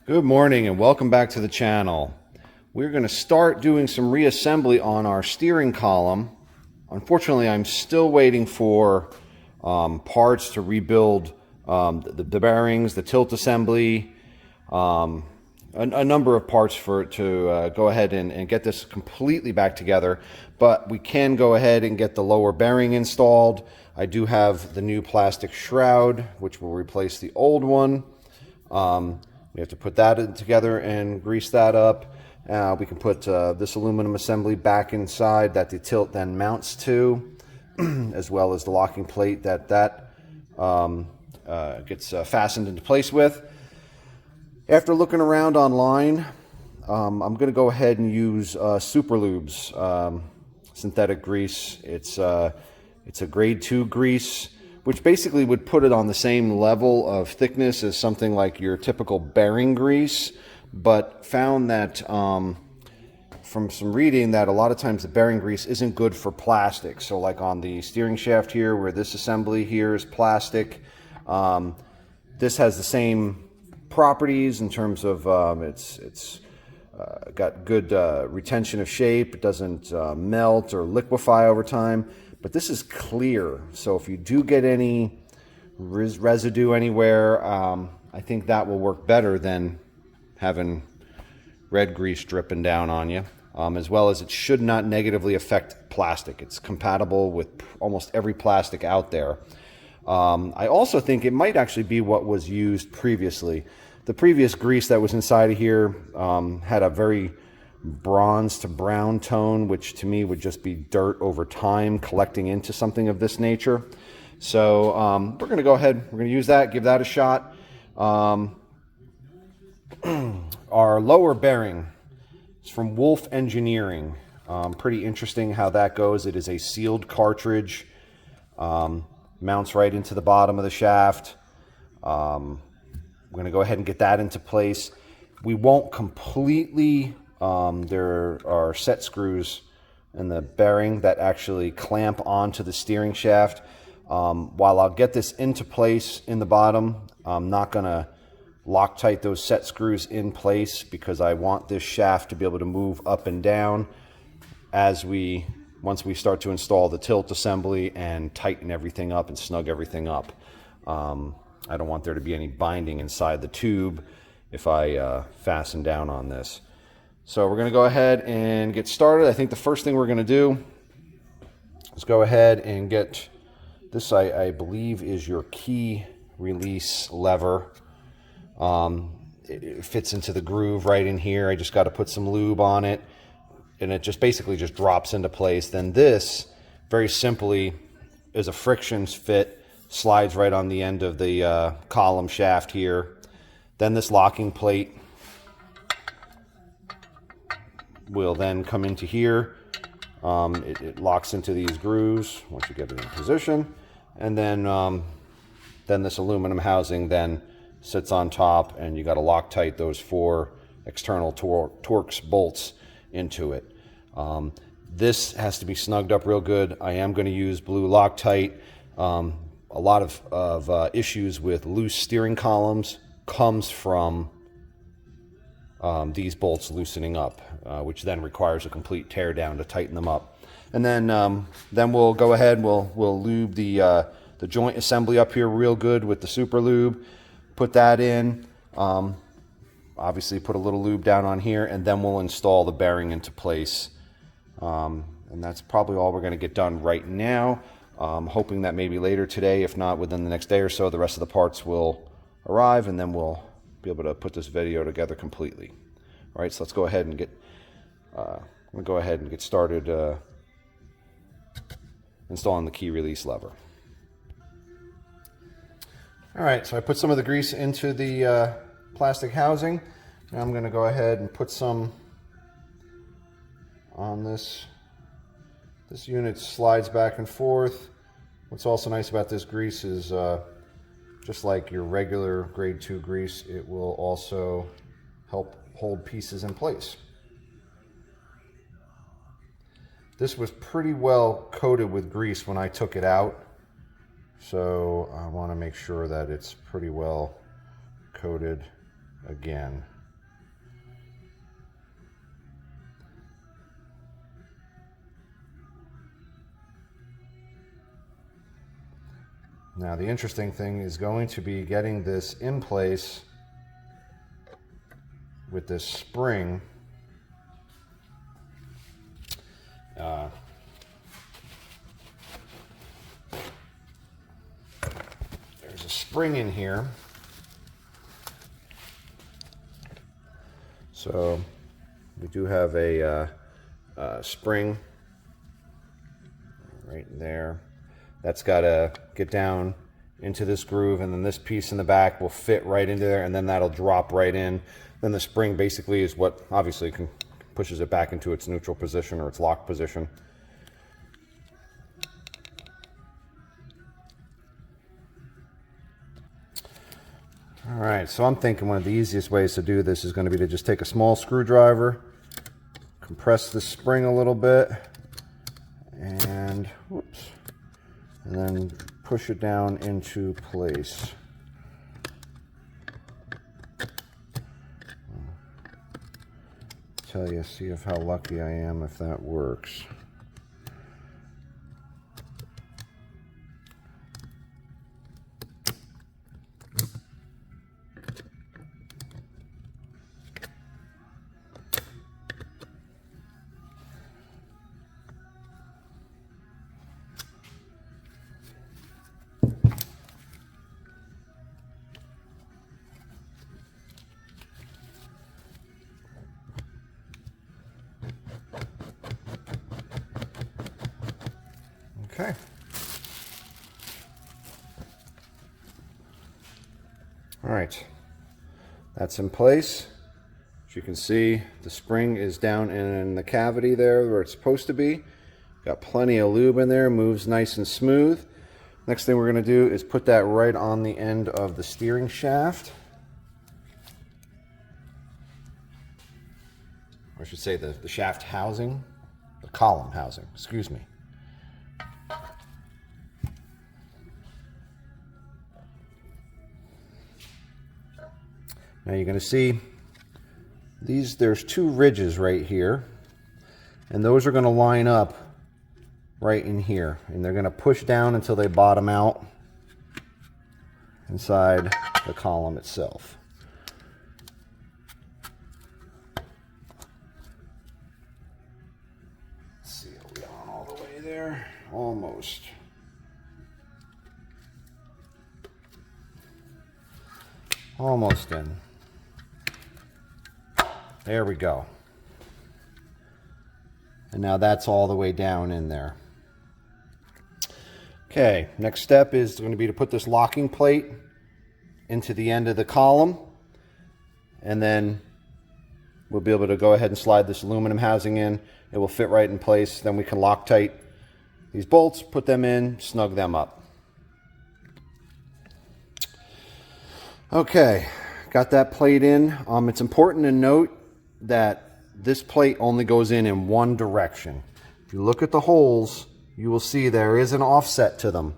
Good morning and welcome back to the channel. We're going to start doing some reassembly on our steering column. Unfortunately, I'm still waiting for parts to rebuild the bearings, the tilt assembly, a number of parts for it to go ahead and get this completely back together. But we can go ahead and get the lower bearing installed. I do have the new plastic shroud, which will replace the old one. We have to put that together and grease that up. We can put this aluminum assembly back inside that the tilt then mounts to, as well as the locking plate that gets fastened into place with. After looking around online, I'm going to go ahead and use Super Lubes synthetic grease. It's a grade 2 grease, which basically would put it on the same level of thickness as something like your typical bearing grease, but found that from some reading that a lot of times the bearing grease isn't good for plastic. So like on the steering shaft here, where this assembly here is plastic, this has the same properties in terms of it's got good retention of shape. It doesn't melt or liquefy over time. But this is clear, so if you do get any residue anywhere, I think that will work better than having red grease dripping down on you, as well as it should not negatively affect plastic. It's compatible with almost every plastic out there. I also think it might actually be what was used previously. The previous grease that was inside of here had a very bronze to brown tone, which to me would just be dirt over time collecting into something of this nature. So we're going to go ahead, we're going to use that, give that a shot. Our lower bearing is from Wolf Engineering. Pretty interesting how that goes. It is a sealed cartridge, mounts right into the bottom of the shaft. We're going to go ahead and get that into place. We won't completely there are set screws in the bearing that actually clamp onto the steering shaft. While I'll get this into place in the bottom, I'm not going to Loctite those set screws in place because I want this shaft to be able to move up and down once we start to install the tilt assembly and tighten everything up and snug everything up. I don't want there to be any binding inside the tube if I fasten down on this. So we're going to go ahead and get started. I think the first thing we're going to do is go ahead and get this, I believe, is your key release lever. It fits into the groove right in here. I just got to put some lube on it, and it just basically just drops into place. Then this, very simply, is a frictions fit, slides right on the end of the column shaft here. Then this locking plate will then come into here. It locks into these grooves once you get it in position, and then this aluminum housing then sits on top, and you got to Loctite those 4 external Torx bolts into it. This has to be snugged up real good. I am going to use blue Loctite. A lot of issues with loose steering columns comes from these bolts loosening up, which then requires a complete tear down to tighten them up. And then we'll go ahead, we'll lube the joint assembly up here real good with the Super Lube. Put that in, obviously put a little lube down on here, and then we'll install the bearing into place. And that's probably all we're going to get done right now. Hoping that maybe later today, if not within the next day or so, the rest of the parts will arrive, and then we'll be able to put this video together completely. All right, so let's go ahead and get started installing the key release lever. All right, so I put some of the grease into the plastic housing. Now I'm going to go ahead and put some on this. This unit slides back and forth. What's also nice about this grease is just like your regular grade 2 grease, it will also help hold pieces in place. This was pretty well coated with grease when I took it out, so I want to make sure that it's pretty well coated again. Now the interesting thing is going to be getting this in place with this spring. There's a spring in here. So we do have a spring right there. That's got to get down into this groove, and then this piece in the back will fit right into there, and then that'll drop right in. Then the spring basically is what obviously pushes it back into its neutral position or its locked position. All right, so I'm thinking one of the easiest ways to do this is going to be to just take a small screwdriver, compress the spring a little bit, and whoops, and then push it down into place. Tell you, see how lucky I am if that works. Okay. All right, that's in place. As you can see, the spring is down in the cavity there where it's supposed to be. Got plenty of lube in there, moves nice and smooth. Next thing we're going to do is put that right on the end of the steering shaft. Or I should say the shaft housing, the column housing, excuse me. Now you're going to see there's two ridges right here, and those are going to line up right in here, and they're going to push down until they bottom out inside the column itself. Let's see, are we on all the way there? Almost. Almost in. There we go. And now that's all the way down in there. Okay, next step is going to be to put this locking plate into the end of the column, and then we'll be able to go ahead and slide this aluminum housing in. It will fit right in place. Then we can Loctite these bolts, put them in, snug them up. Okay, got that plate in. It's important to note that this plate only goes in one direction. If you look at the holes, you will see there is an offset to them.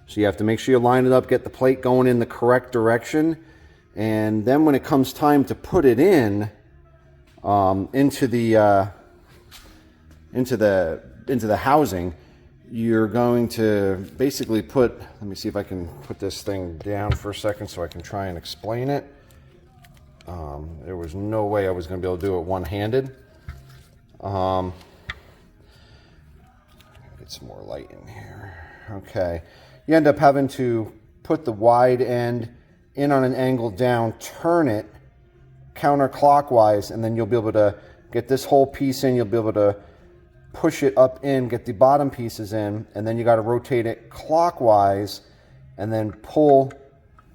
So you have to make sure you line it up, get the plate going in the correct direction, and then when it comes time to put it in into the housing, you're going to basically put, let me see if I can put this thing down for a second so I can try and explain it. There was no way I was going to be able to do it one-handed. Get some more light in here. Okay. You end up having to put the wide end in on an angle down, turn it counterclockwise, and then you'll be able to get this whole piece in. You'll be able to push it up in, get the bottom pieces in, and then you got to rotate it clockwise and then pull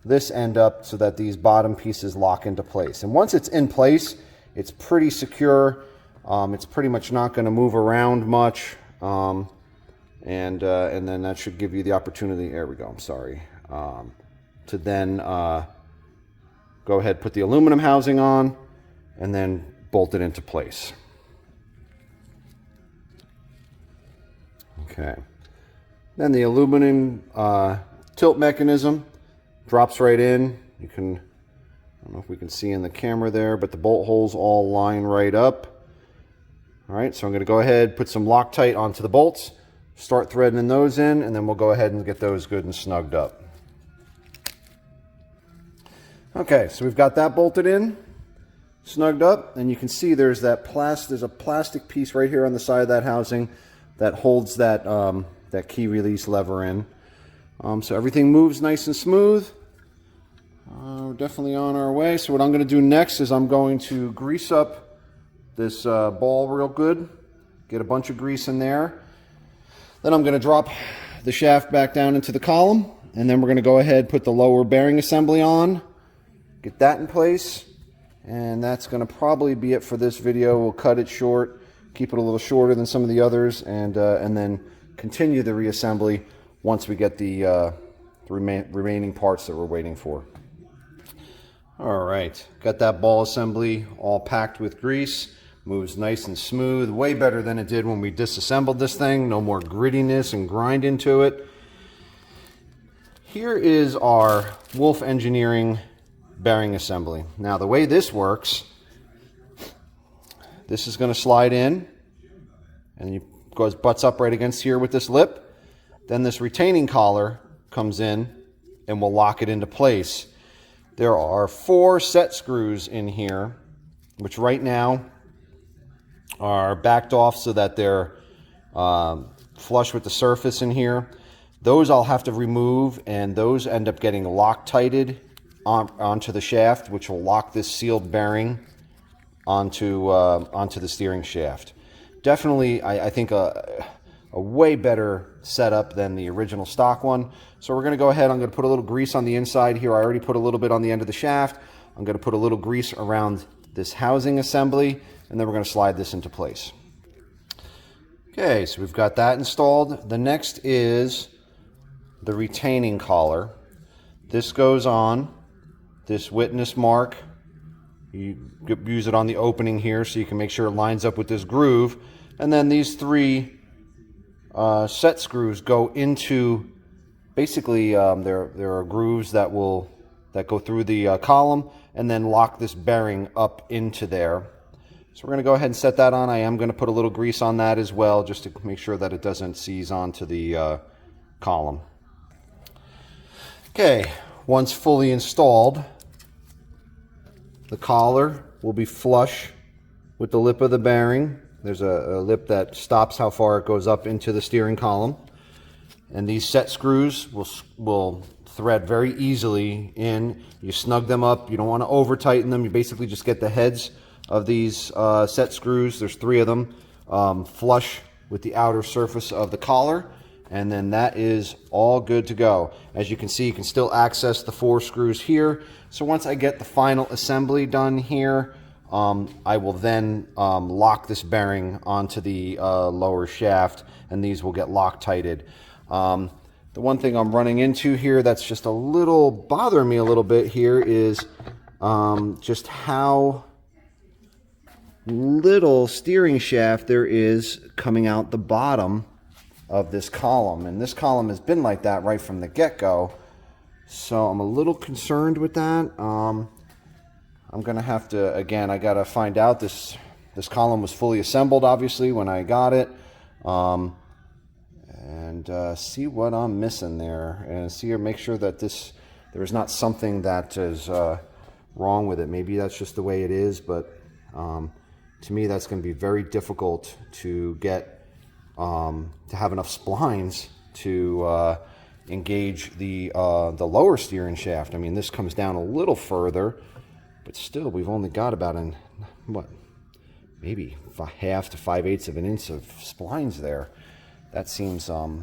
this end up so that these bottom pieces lock into place. And once it's in place, it's pretty secure. It's pretty much not going to move around much. And then that should give you the opportunity, there we go, I'm sorry, to then go ahead, put the aluminum housing on, and then bolt it into place. Okay. Then the aluminum tilt mechanism drops right in. You can, I don't know if we can see in the camera there, but the bolt holes all line right up. All right, so I'm going to go ahead, put some Loctite onto the bolts, start threading those in, and then we'll go ahead and get those good and snugged up. Okay, so we've got that bolted in, snugged up, and you can see there's a plastic piece right here on the side of that housing that holds that that key release lever in. So everything moves nice and smooth. We're definitely on our way. So what I'm going to do next is I'm going to grease up this ball real good, get a bunch of grease in there. Then I'm going to drop the shaft back down into the column, and then we're going to go ahead, put the lower bearing assembly on, get that in place, and that's going to probably be it for this video. We'll cut it short, keep it a little shorter than some of the others, and then continue the reassembly once we get the remaining parts that we're waiting for. All right, got that ball assembly all packed with grease. Moves nice and smooth, way better than it did when we disassembled this thing. No more grittiness and grind into it. Here is our Wolf Engineering bearing assembly. Now the way this works, this is going to slide in, and it goes butts up right against here with this lip. Then this retaining collar comes in and will lock it into place. There are 4 set screws in here, which right now are backed off so that they're flush with the surface in here. Those I'll have to remove, and those end up getting Loctited onto the shaft, which will lock this sealed bearing onto the steering shaft. Definitely, I think a way better setup than the original stock one. So we're going to go ahead. I'm going to put a little grease on the inside here. I already put a little bit on the end of the shaft. I'm going to put a little grease around this housing assembly, and then we're going to slide this into place. Okay, so we've got that installed. The next is the retaining collar. This goes on this witness mark. You use it on the opening here so you can make sure it lines up with this groove. And then these 3 set screws go into, basically there are grooves that go through the column and then lock this bearing up into there. So we're going to go ahead and set that on. I am going to put a little grease on that as well, just to make sure that it doesn't seize onto the column. Okay, once fully installed, the collar will be flush with the lip of the bearing. There's a lip that stops how far it goes up into the steering column. And these set screws will thread very easily in. You snug them up. You don't want to over tighten them. You basically just get the heads of these set screws. There's 3 of them flush with the outer surface of the collar, and then that is all good to go. As you can see, you can still access the 4 screws here. So once I get the final assembly done here, I will then lock this bearing onto the lower shaft, and these will get Loctited. The one thing I'm running into here that's just a little bothering me a little bit here is just how little steering shaft there is coming out the bottom of this column, and this column has been like that right from the get-go, so I'm a little concerned with that. I'm gonna have to, again, I gotta find out, this column was fully assembled obviously when I got it, and see what I'm missing there, and see or make sure that there's not something that is wrong with it. Maybe that's just the way it is, but to me, that's going to be very difficult to get, to have enough splines to engage the lower steering shaft. I mean, this comes down a little further, but still, we've only got about maybe 1/2 to 5/8 of an inch of splines there. That seems, that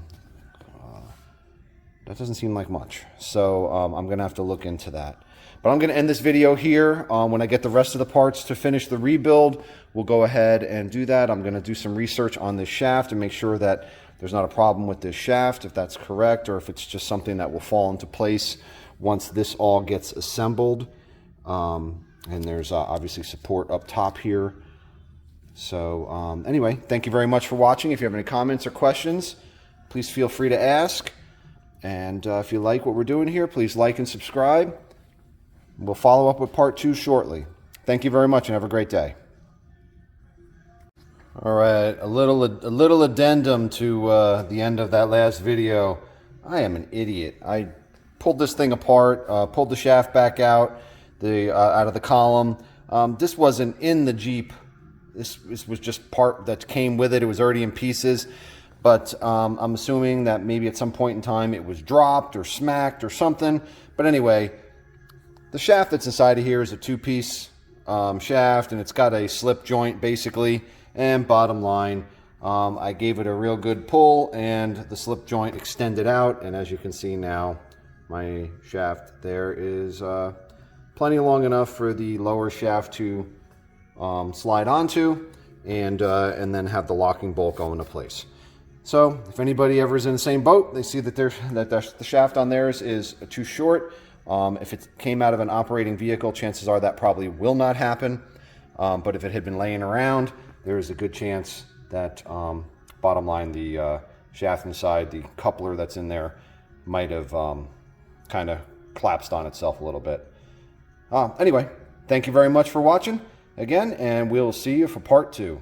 doesn't seem like much. So I'm going to have to look into that. But I'm going to end this video here. When I get the rest of the parts to finish the rebuild, we'll go ahead and do that. I'm going to do some research on this shaft and make sure that there's not a problem with this shaft, if that's correct, or if it's just something that will fall into place once this all gets assembled. And there's obviously support up top here. So anyway, thank you very much for watching. If you have any comments or questions, please feel free to ask. And if you like what we're doing here, please like and subscribe. We'll follow up with part 2 shortly. Thank you very much and have a great day. All right, a little addendum to the end of that last video. I am an idiot. I pulled this thing apart, pulled the shaft back out of the column. This wasn't in the Jeep. This was just part that came with it. It was already in pieces. But I'm assuming that maybe at some point in time it was dropped or smacked or something. But anyway, the shaft that's inside of here is a two-piece shaft, and it's got a slip joint basically. And bottom line, I gave it a real good pull, and the slip joint extended out. And as you can see now, my shaft there is plenty long enough for the lower shaft to slide onto, and then have the locking bolt go into place. So if anybody ever is in the same boat, they see that the shaft on theirs is too short. If it came out of an operating vehicle, chances are that probably will not happen. But if it had been laying around, there is a good chance that, bottom line, the shaft inside, the coupler that's in there, might have kind of collapsed on itself a little bit. Anyway, thank you very much for watching again, and we'll see you for part 2.